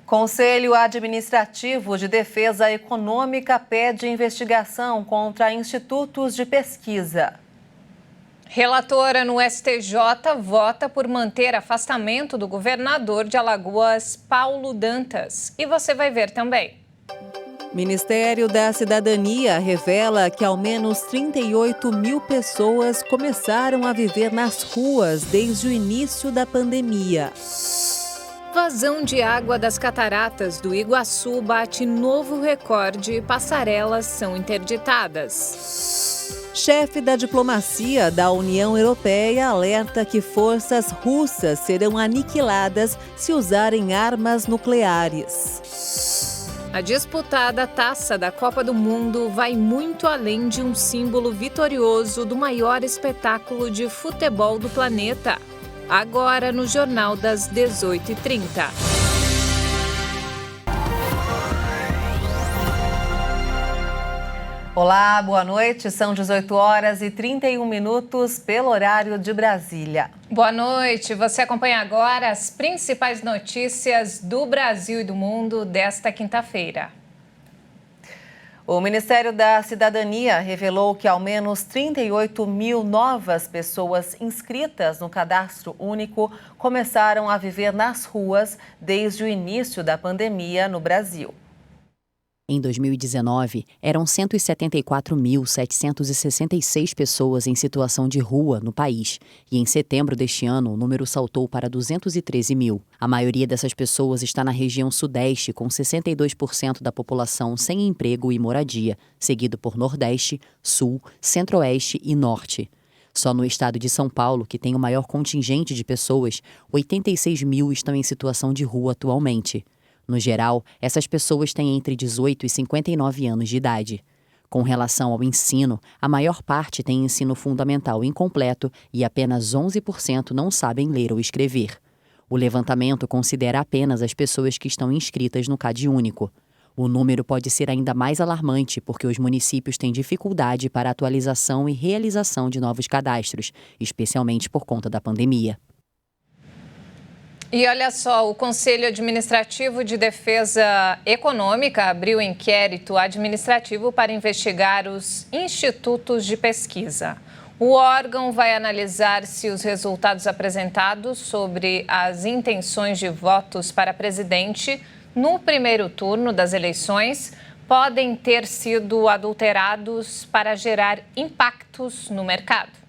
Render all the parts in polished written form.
Conselho Administrativo de Defesa Econômica pede investigação contra institutos de pesquisa. Relatora no STJ vota por manter afastamento do governador de Alagoas, Paulo Dantas. E você vai ver também. Ministério da Cidadania revela que ao menos 38 mil pessoas começaram a viver nas ruas desde o início da pandemia. Vazão de água das cataratas do Iguaçu bate novo recorde e passarelas são interditadas. Chefe da diplomacia da União Europeia alerta que forças russas serão aniquiladas se usarem armas nucleares. A disputada taça da Copa do Mundo vai muito além de um símbolo vitorioso do maior espetáculo de futebol do planeta. Agora no Jornal das 18h30. Olá, boa noite. São 18 horas e 31 minutos pelo horário de Brasília. Boa noite. Você acompanha agora as principais notícias do Brasil e do mundo desta quinta-feira. O Ministério da Cidadania revelou que ao menos 38 mil novas pessoas inscritas no Cadastro Único começaram a viver nas ruas desde o início da pandemia no Brasil. Em 2019, eram 174.766 pessoas em situação de rua no país. E em setembro deste ano, o número saltou para 213 mil. A maioria dessas pessoas está na região sudeste, com 62% da população sem emprego e moradia, seguido por Nordeste, Sul, Centro-Oeste e Norte. Só no estado de São Paulo, que tem o maior contingente de pessoas, 86 mil estão em situação de rua atualmente. No geral, essas pessoas têm entre 18 e 59 anos de idade. Com relação ao ensino, a maior parte tem ensino fundamental incompleto e apenas 11% não sabem ler ou escrever. O levantamento considera apenas as pessoas que estão inscritas no CadÚnico. O número pode ser ainda mais alarmante porque os municípios têm dificuldade para a atualização e realização de novos cadastros, especialmente por conta da pandemia. E olha só, o Conselho Administrativo de Defesa Econômica abriu inquérito administrativo para investigar os institutos de pesquisa. O órgão vai analisar se os resultados apresentados sobre as intenções de votos para presidente no primeiro turno das eleições podem ter sido adulterados para gerar impactos no mercado.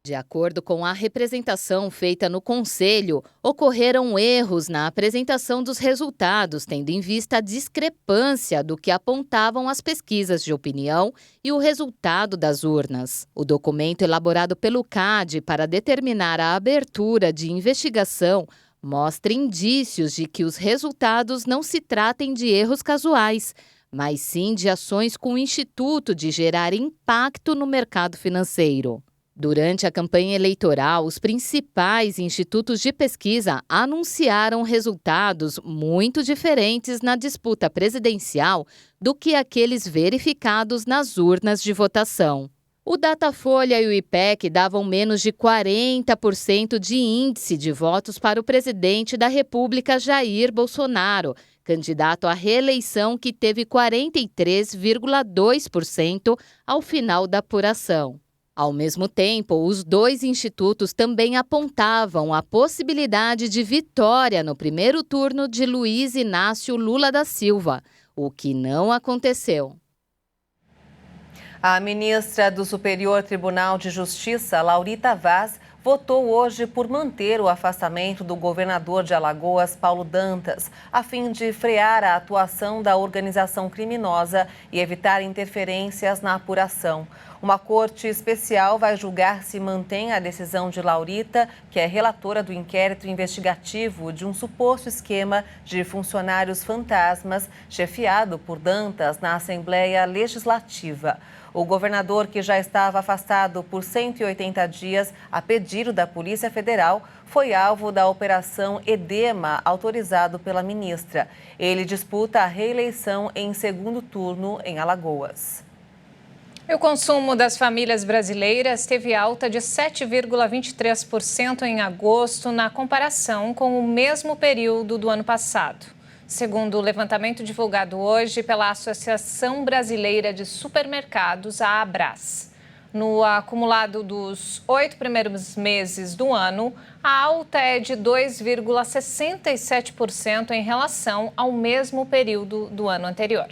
De acordo com a representação feita no Conselho, ocorreram erros na apresentação dos resultados, tendo em vista a discrepância do que apontavam as pesquisas de opinião e o resultado das urnas. O documento elaborado pelo CAD para determinar a abertura de investigação mostra indícios de que os resultados não se tratem de erros casuais, mas sim de ações com o Instituto de gerar impacto no mercado financeiro. Durante a campanha eleitoral, os principais institutos de pesquisa anunciaram resultados muito diferentes na disputa presidencial do que aqueles verificados nas urnas de votação. O Datafolha e o IPEC davam menos de 40% de índice de votos para o presidente da República, Jair Bolsonaro, candidato à reeleição que teve 43,2% ao final da apuração. Ao mesmo tempo, os dois institutos também apontavam a possibilidade de vitória no primeiro turno de Luiz Inácio Lula da Silva, o que não aconteceu. A ministra do Superior Tribunal de Justiça, Laurita Vaz, votou hoje por manter o afastamento do governador de Alagoas, Paulo Dantas, a fim de frear a atuação da organização criminosa e evitar interferências na apuração. Uma corte especial vai julgar se mantém a decisão de Laurita, que é relatora do inquérito investigativo de um suposto esquema de funcionários fantasmas chefiado por Dantas na Assembleia Legislativa. O governador, que já estava afastado por 180 dias a pedido da Polícia Federal, foi alvo da Operação Edema, autorizado pela ministra. Ele disputa a reeleição em segundo turno em Alagoas. O consumo das famílias brasileiras teve alta de 7,23% em agosto na comparação com o mesmo período do ano passado. Segundo o levantamento divulgado hoje pela Associação Brasileira de Supermercados, a Abras. No acumulado dos 8 primeiros meses do ano, a alta é de 2,67% em relação ao mesmo período do ano anterior.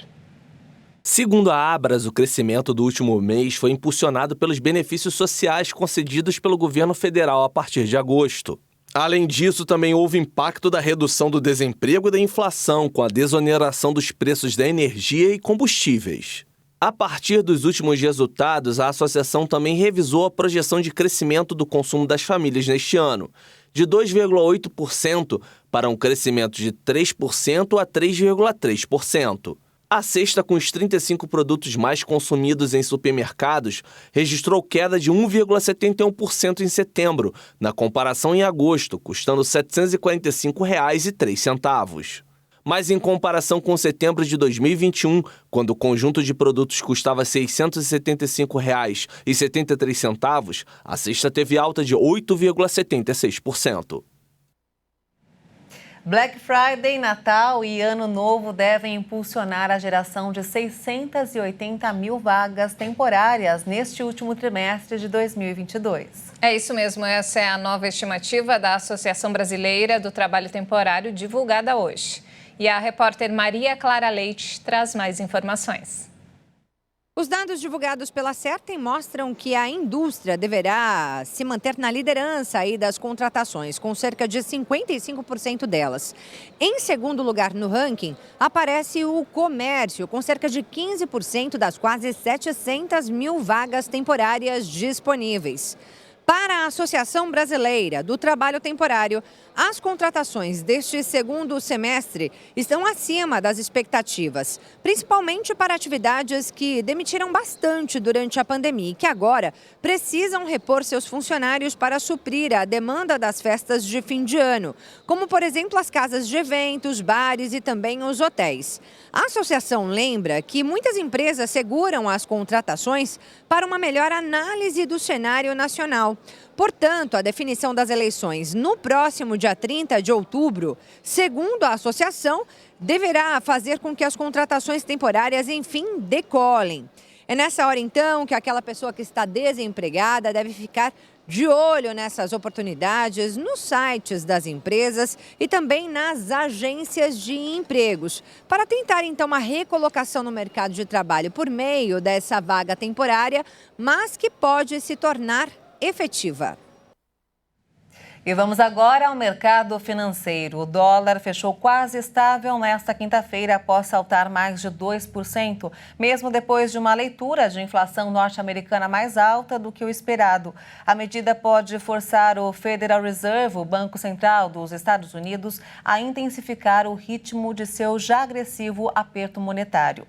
Segundo a Abras, o crescimento do último mês foi impulsionado pelos benefícios sociais concedidos pelo governo federal a partir de agosto. Além disso, também houve impacto da redução do desemprego e da inflação, com a desoneração dos preços da energia e combustíveis. A partir dos últimos resultados, a associação também revisou a projeção de crescimento do consumo das famílias neste ano, de 2,8% para um crescimento de 3% a 3,3%. A cesta com os 35 produtos mais consumidos em supermercados registrou queda de 1,71% em setembro, na comparação em agosto, custando R$ 745,03. Mas em comparação com setembro de 2021, quando o conjunto de produtos custava R$ 665,73, a cesta teve alta de 8,76%. Black Friday, Natal e Ano Novo devem impulsionar a geração de 680 mil vagas temporárias neste último trimestre de 2022. É isso mesmo, essa é a nova estimativa da Associação Brasileira do Trabalho Temporário divulgada hoje. E a repórter Maria Clara Leite traz mais informações. Os dados divulgados pela Certem mostram que a indústria deverá se manter na liderança aí das contratações, com cerca de 55% delas. Em segundo lugar no ranking, aparece o comércio, com cerca de 15% das quase 700 mil vagas temporárias disponíveis. Para a Associação Brasileira do Trabalho Temporário, as contratações deste segundo semestre estão acima das expectativas, principalmente para atividades que demitiram bastante durante a pandemia e que agora precisam repor seus funcionários para suprir a demanda das festas de fim de ano, como, por exemplo, as casas de eventos, bares e também os hotéis. A associação lembra que muitas empresas seguram as contratações para uma melhor análise do cenário nacional. Portanto, a definição das eleições no próximo dia 30 de outubro, segundo a associação, deverá fazer com que as contratações temporárias, enfim, decolem. É nessa hora, então, que aquela pessoa que está desempregada deve ficar de olho nessas oportunidades nos sites das empresas e também nas agências de empregos, para tentar, então, uma recolocação no mercado de trabalho por meio dessa vaga temporária, mas que pode se tornar efetiva. E vamos agora ao mercado financeiro. O dólar fechou quase estável nesta quinta-feira após saltar mais de 2%, mesmo depois de uma leitura de inflação norte-americana mais alta do que o esperado. A medida pode forçar o Federal Reserve, o Banco Central dos Estados Unidos, a intensificar o ritmo de seu já agressivo aperto monetário.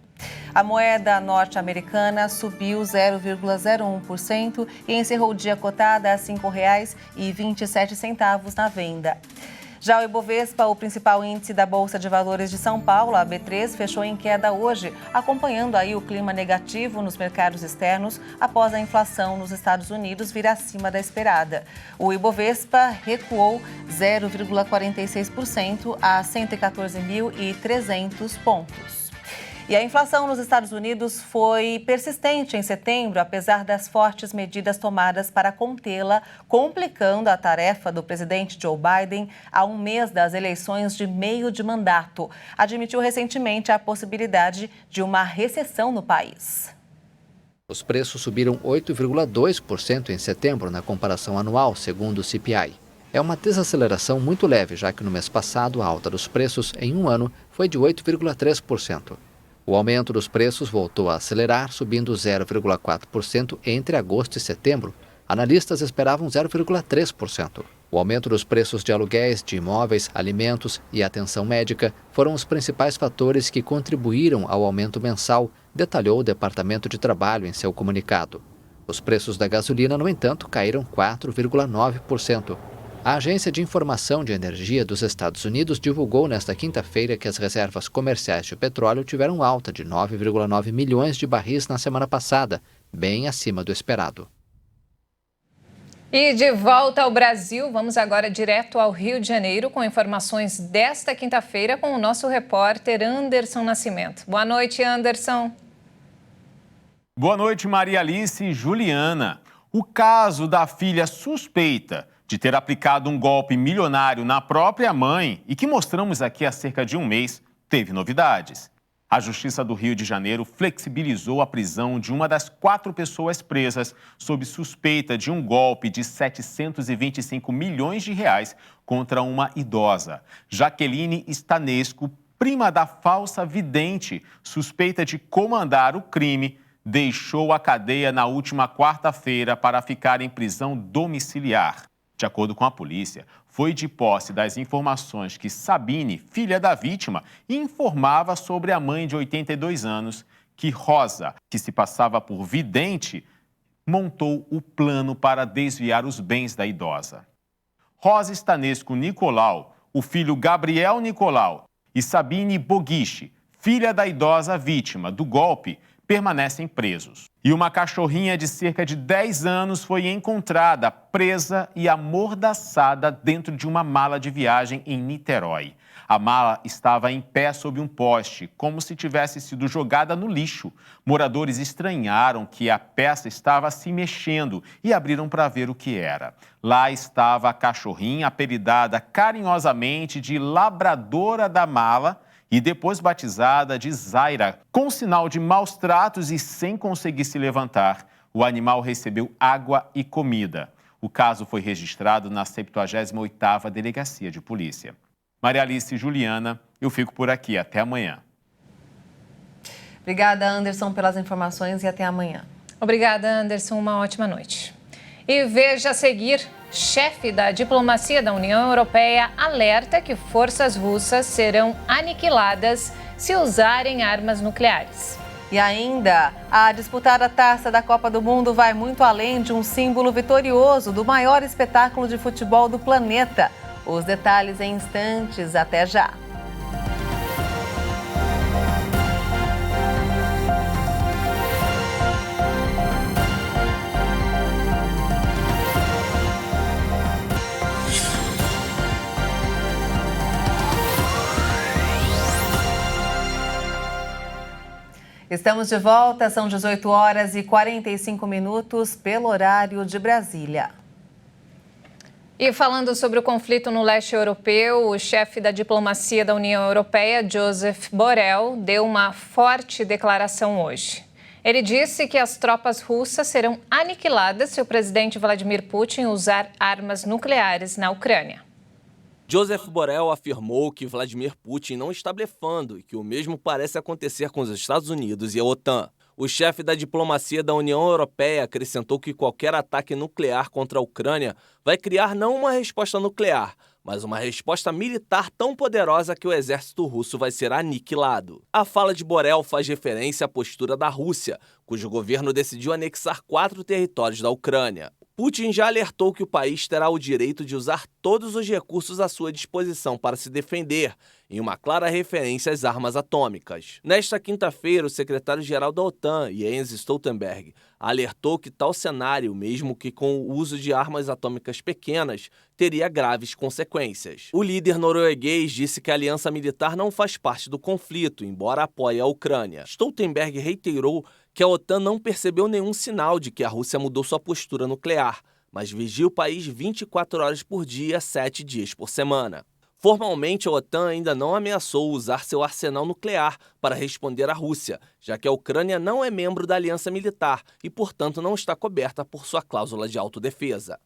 A moeda norte-americana subiu 0,01% e encerrou o dia cotada a R$ 5,27 na venda. Já o Ibovespa, o principal índice da Bolsa de Valores de São Paulo, a B3, fechou em queda hoje, acompanhando aí o clima negativo nos mercados externos após a inflação nos Estados Unidos vir acima da esperada. O Ibovespa recuou 0,46% a 114.300 pontos. E a inflação nos Estados Unidos foi persistente em setembro, apesar das fortes medidas tomadas para contê-la, complicando a tarefa do presidente Joe Biden a um mês das eleições de meio de mandato. Admitiu recentemente a possibilidade de uma recessão no país. Os preços subiram 8,2% em setembro na comparação anual, segundo o CPI. É uma desaceleração muito leve, já que no mês passado a alta dos preços em um ano foi de 8,3%. O aumento dos preços voltou a acelerar, subindo 0,4% entre agosto e setembro. Analistas esperavam 0,3%. O aumento dos preços de aluguéis, de imóveis, alimentos e atenção médica foram os principais fatores que contribuíram ao aumento mensal, detalhou o Departamento de Trabalho em seu comunicado. Os preços da gasolina, no entanto, caíram 4,9%. A Agência de Informação de Energia dos Estados Unidos divulgou nesta quinta-feira que as reservas comerciais de petróleo tiveram alta de 9,9 milhões de barris na semana passada, bem acima do esperado. E de volta ao Brasil, vamos agora direto ao Rio de Janeiro com informações desta quinta-feira com o nosso repórter Anderson Nascimento. Boa noite, Anderson. Boa noite, Maria Alice e Juliana. O caso da filha suspeita de ter aplicado um golpe milionário na própria mãe e que mostramos aqui há cerca de um mês, teve novidades. A Justiça do Rio de Janeiro flexibilizou a prisão de uma das 4 pessoas presas sob suspeita de um golpe de 725 milhões de reais contra uma idosa. Jaqueline Stanesco, prima da falsa vidente, suspeita de comandar o crime, deixou a cadeia na última quarta-feira para ficar em prisão domiciliar. De acordo com a polícia, foi de posse das informações que Sabine, filha da vítima, informava sobre a mãe de 82 anos que Rosa, que se passava por vidente, montou o plano para desviar os bens da idosa. Rosa Stanesco Nicolau, o filho Gabriel Nicolau e Sabine Boguiche, filha da idosa vítima do golpe, permanecem presos. E uma cachorrinha de cerca de 10 anos foi encontrada presa e amordaçada dentro de uma mala de viagem em Niterói. A mala estava em pé sob um poste, como se tivesse sido jogada no lixo. Moradores estranharam que a peça estava se mexendo e abriram para ver o que era. Lá estava a cachorrinha, apelidada carinhosamente de Labradora da Mala, e depois batizada de Zaira. Com sinal de maus tratos e sem conseguir se levantar, o animal recebeu água e comida. O caso foi registrado na 78ª Delegacia de Polícia. Maria Alice e Juliana, eu fico por aqui. Até amanhã. Obrigada, Anderson, pelas informações e até amanhã. Obrigada, Anderson. Uma ótima noite. E veja a seguir, chefe da diplomacia da União Europeia alerta que forças russas serão aniquiladas se usarem armas nucleares. E ainda, a disputada taça da Copa do Mundo vai muito além de um símbolo vitorioso do maior espetáculo de futebol do planeta. Os detalhes em instantes. Até já. Estamos de volta, são 18 horas e 45 minutos pelo horário de Brasília. E falando sobre o conflito no leste europeu, o chefe da diplomacia da União Europeia, Josep Borrell, deu uma forte declaração hoje. Ele disse que as tropas russas serão aniquiladas se o presidente Vladimir Putin usar armas nucleares na Ucrânia. Josep Borrell afirmou que Vladimir Putin não está blefando e que o mesmo parece acontecer com os Estados Unidos e a OTAN. O chefe da diplomacia da União Europeia acrescentou que qualquer ataque nuclear contra a Ucrânia vai criar não uma resposta nuclear, mas uma resposta militar tão poderosa que o exército russo vai ser aniquilado. A fala de Borrell faz referência à postura da Rússia, cujo governo decidiu anexar 4 territórios da Ucrânia. Putin já alertou que o país terá o direito de usar todos os recursos à sua disposição para se defender, em uma clara referência às armas atômicas. Nesta quinta-feira, o secretário-geral da OTAN, Jens Stoltenberg, alertou que tal cenário, mesmo que com o uso de armas atômicas pequenas, teria graves consequências. O líder norueguês disse que a aliança militar não faz parte do conflito, embora apoie a Ucrânia. Stoltenberg reiterou que a OTAN não percebeu nenhum sinal de que a Rússia mudou sua postura nuclear, mas vigia o país 24 horas por dia, 7 dias por semana. Formalmente, a OTAN ainda não ameaçou usar seu arsenal nuclear para responder à Rússia, já que a Ucrânia não é membro da aliança militar e, portanto, não está coberta por sua cláusula de autodefesa.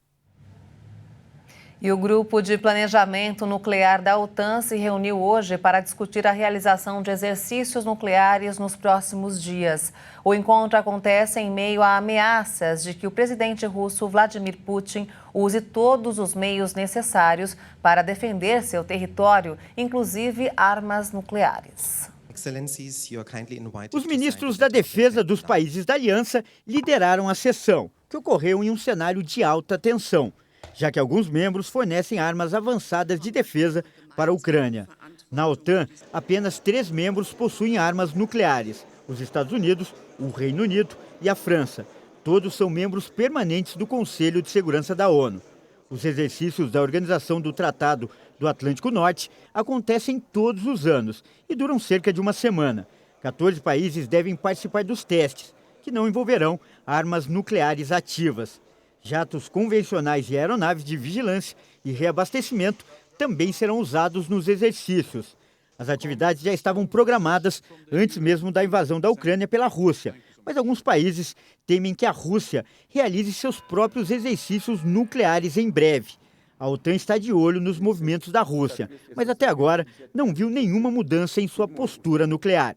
E o Grupo de Planejamento Nuclear da OTAN se reuniu hoje para discutir a realização de exercícios nucleares nos próximos dias. O encontro acontece em meio a ameaças de que o presidente russo Vladimir Putin use todos os meios necessários para defender seu território, inclusive armas nucleares. Os ministros da defesa dos países da aliança lideraram a sessão, que ocorreu em um cenário de alta tensão, já que alguns membros fornecem armas avançadas de defesa para a Ucrânia. Na OTAN, apenas 3 membros possuem armas nucleares: os Estados Unidos, o Reino Unido e a França. Todos são membros permanentes do Conselho de Segurança da ONU. Os exercícios da Organização do Tratado do Atlântico Norte acontecem todos os anos e duram cerca de uma semana. 14 países devem participar dos testes, que não envolverão armas nucleares ativas. Jatos convencionais e aeronaves de vigilância e reabastecimento também serão usados nos exercícios. As atividades já estavam programadas antes mesmo da invasão da Ucrânia pela Rússia, mas alguns países temem que a Rússia realize seus próprios exercícios nucleares em breve. A OTAN está de olho nos movimentos da Rússia, mas até agora não viu nenhuma mudança em sua postura nuclear.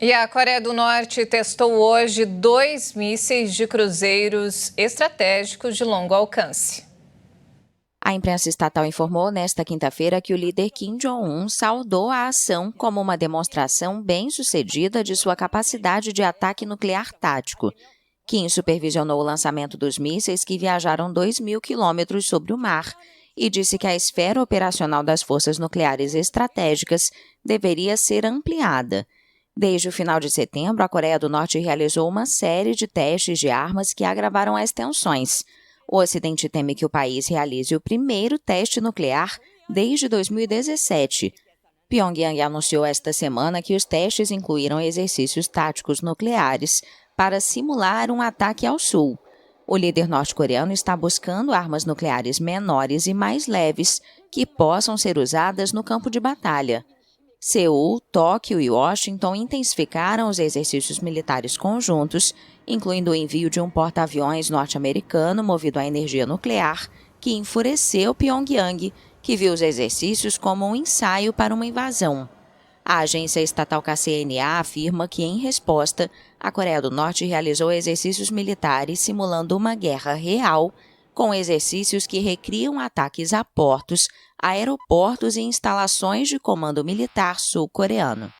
E a Coreia do Norte testou hoje 2 mísseis de cruzeiros estratégicos de longo alcance. A imprensa estatal informou nesta quinta-feira que o líder Kim Jong-un saudou a ação como uma demonstração bem-sucedida de sua capacidade de ataque nuclear tático. Kim supervisionou o lançamento dos mísseis que viajaram 2.000 quilômetros sobre o mar e disse que a esfera operacional das forças nucleares estratégicas deveria ser ampliada. Desde o final de setembro, a Coreia do Norte realizou uma série de testes de armas que agravaram as tensões. O Ocidente teme que o país realize o primeiro teste nuclear desde 2017. Pyongyang anunciou esta semana que os testes incluíram exercícios táticos nucleares para simular um ataque ao sul. O líder norte-coreano está buscando armas nucleares menores e mais leves que possam ser usadas no campo de batalha. Seul, Tóquio e Washington intensificaram os exercícios militares conjuntos, incluindo o envio de um porta-aviões norte-americano movido à energia nuclear, que enfureceu Pyongyang, que viu os exercícios como um ensaio para uma invasão. A agência estatal KCNA afirma que, em resposta, a Coreia do Norte realizou exercícios militares simulando uma guerra real, com exercícios que recriam ataques a portos, aeroportos e instalações de comando militar sul-coreano.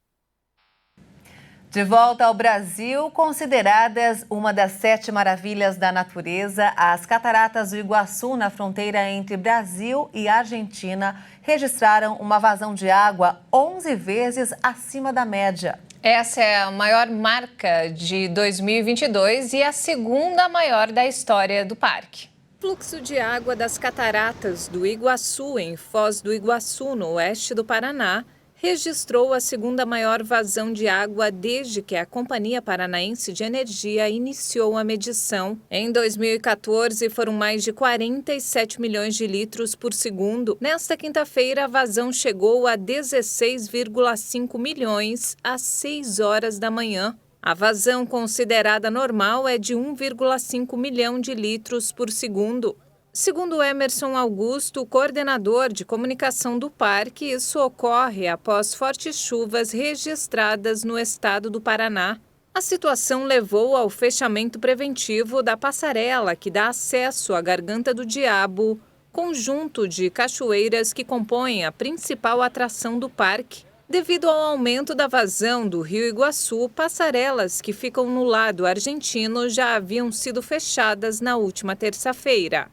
De volta ao Brasil, consideradas uma das 7 maravilhas da natureza, as cataratas do Iguaçu, na fronteira entre Brasil e Argentina, registraram uma vazão de água 11 vezes acima da média. Essa é a maior marca de 2022 e a segunda maior da história do parque. O fluxo de água das cataratas do Iguaçu, em Foz do Iguaçu, no oeste do Paraná, registrou a segunda maior vazão de água desde que a Companhia Paranaense de Energia iniciou a medição. Em 2014, foram mais de 47 milhões de litros por segundo. Nesta quinta-feira, a vazão chegou a 16,5 milhões às 6 horas da manhã. A vazão considerada normal é de 1,5 milhão de litros por segundo. Segundo Emerson Augusto, coordenador de comunicação do parque, isso ocorre após fortes chuvas registradas no estado do Paraná. A situação levou ao fechamento preventivo da passarela que dá acesso à Garganta do Diabo, conjunto de cachoeiras que compõem a principal atração do parque. Devido ao aumento da vazão do Rio Iguaçu, passarelas que ficam no lado argentino já haviam sido fechadas na última terça-feira.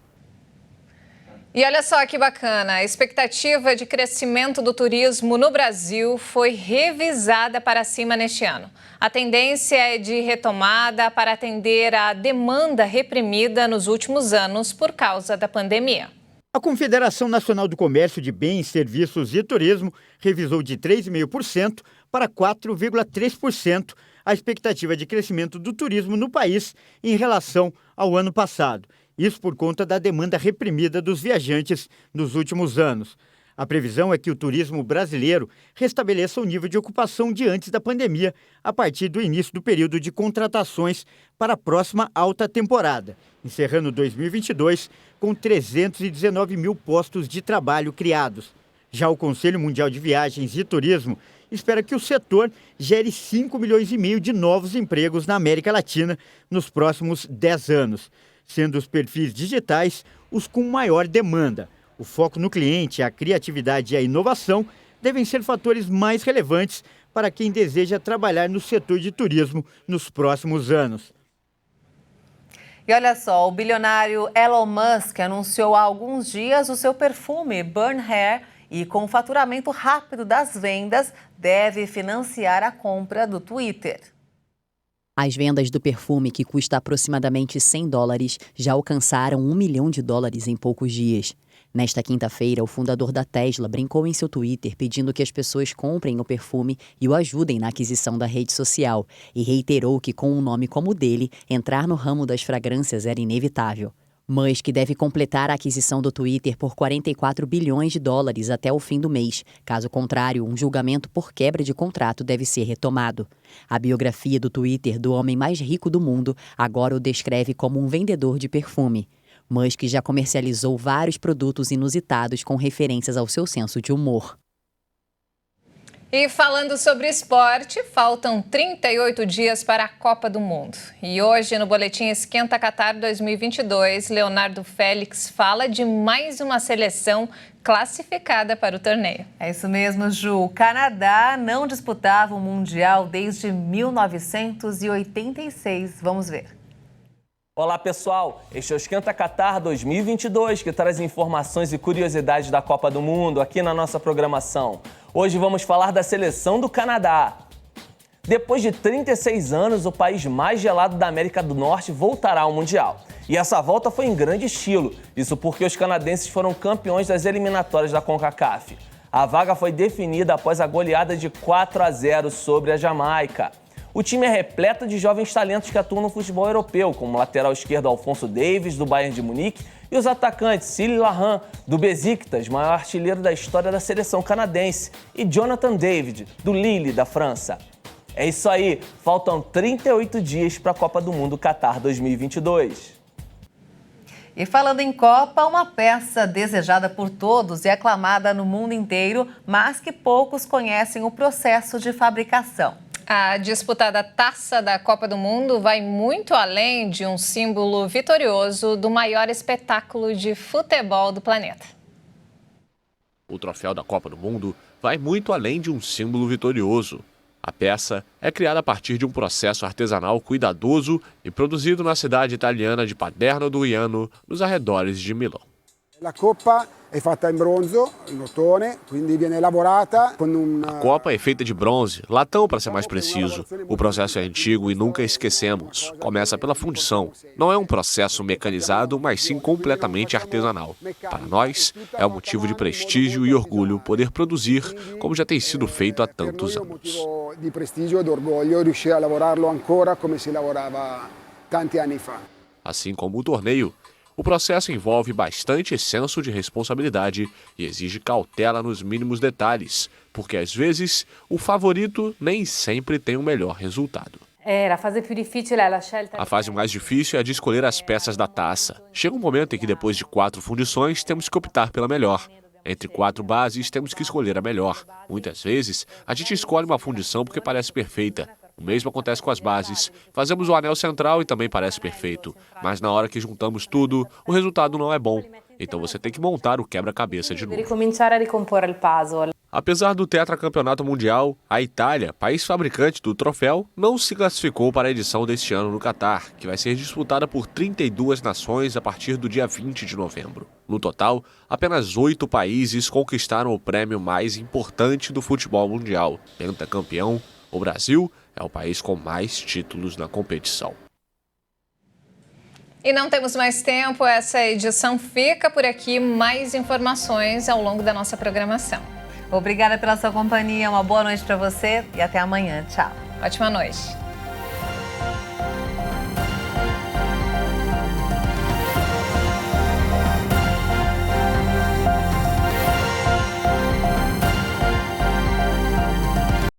E olha só que bacana, a expectativa de crescimento do turismo no Brasil foi revisada para cima neste ano. A tendência é de retomada para atender à demanda reprimida nos últimos anos por causa da pandemia. A Confederação Nacional do Comércio de Bens, Serviços e Turismo revisou de 3,5% para 4,3% a expectativa de crescimento do turismo no país em relação ao ano passado. Isso por conta da demanda reprimida dos viajantes nos últimos anos. A previsão é que o turismo brasileiro restabeleça o nível de ocupação de antes da pandemia, a partir do início do período de contratações para a próxima alta temporada, encerrando 2022 com 319 mil postos de trabalho criados. Já o Conselho Mundial de Viagens e Turismo espera que o setor gere 5,5 milhões de novos empregos na América Latina nos próximos 10 anos, sendo os perfis digitais os com maior demanda. O foco no cliente, a criatividade e a inovação devem ser fatores mais relevantes para quem deseja trabalhar no setor de turismo nos próximos anos. E olha só, o bilionário Elon Musk anunciou há alguns dias o seu perfume Burn Hair e, com o faturamento rápido das vendas, deve financiar a compra do Twitter. As vendas do perfume, que custa aproximadamente $100, já alcançaram $1 milhão em poucos dias. Nesta quinta-feira, o fundador da Tesla brincou em seu Twitter pedindo que as pessoas comprem o perfume e o ajudem na aquisição da rede social, e reiterou que, com um nome como o dele, entrar no ramo das fragrâncias era inevitável. Musk deve completar a aquisição do Twitter por $44 bilhões até o fim do mês. Caso contrário, um julgamento por quebra de contrato deve ser retomado. A biografia do Twitter do homem mais rico do mundo agora o descreve como um vendedor de perfume. Musk já comercializou vários produtos inusitados com referências ao seu senso de humor. E falando sobre esporte, faltam 38 dias para a Copa do Mundo. E hoje, no Boletim Esquenta Qatar 2022, Leonardo Félix fala de mais uma seleção classificada para o torneio. É isso mesmo, Ju. O Canadá não disputava o Mundial desde 1986. Vamos ver. Olá, pessoal. Este é o Esquenta Qatar 2022, que traz informações e curiosidades da Copa do Mundo aqui na nossa programação. Hoje vamos falar da seleção do Canadá. Depois de 36 anos, o país mais gelado da América do Norte voltará ao Mundial. E essa volta foi em grande estilo. Isso porque os canadenses foram campeões das eliminatórias da CONCACAF. A vaga foi definida após a goleada de 4-0 sobre a Jamaica. O time é repleto de jovens talentos que atuam no futebol europeu, como o lateral esquerdo Alphonso Davies, do Bayern de Munique, e os atacantes Cille Lahan, do Besiktas, maior artilheiro da história da seleção canadense, e Jonathan David, do Lille, da França. É isso aí, faltam 38 dias para a Copa do Mundo Qatar 2022. E falando em Copa, uma peça desejada por todos e aclamada no mundo inteiro, mas que poucos conhecem o processo de fabricação. A disputada Taça da Copa do Mundo vai muito além de um símbolo vitorioso do maior espetáculo de futebol do planeta. O troféu da Copa do Mundo vai muito além de um símbolo vitorioso. A peça é criada a partir de um processo artesanal cuidadoso e produzido na cidade italiana de Paderno do Iano, nos arredores de Milão. A Copa é feita em bronze, latone, quindi viene lavorata com A Copa é feita de bronze, latão para ser mais preciso. O processo é antigo e nunca esquecemos. Começa pela fundição. Não é um processo mecanizado, mas sim completamente artesanal. Para nós, é um motivo de prestígio e orgulho poder produzir como já tem sido feito há tantos anos. De prestígio e orgulho riuscire a lavorarlo ancora come si lavorava tanti anni fa. Assim como o torneio, o processo envolve bastante senso de responsabilidade e exige cautela nos mínimos detalhes, porque às vezes o favorito nem sempre tem o melhor resultado. A fase mais difícil é a de escolher as peças da taça. Chega um momento em que depois de 4 fundições temos que optar pela melhor. Entre 4 bases temos que escolher a melhor. Muitas vezes a gente escolhe uma fundição porque parece perfeita. O mesmo acontece com as bases. Fazemos o anel central e também parece perfeito. Mas na hora que juntamos tudo, o resultado não é bom. Então você tem que montar o quebra-cabeça de novo. Apesar do tetracampeonato mundial, a Itália, país fabricante do troféu, não se classificou para a edição deste ano no Qatar, que vai ser disputada por 32 nações a partir do dia 20 de novembro. No total, apenas 8 países conquistaram o prêmio mais importante do futebol mundial. Pentacampeão, o Brasil é o país com mais títulos na competição. E não temos mais tempo, essa edição fica por aqui. Mais informações ao longo da nossa programação. Obrigada pela sua companhia, uma boa noite para você e até amanhã. Tchau. Ótima noite.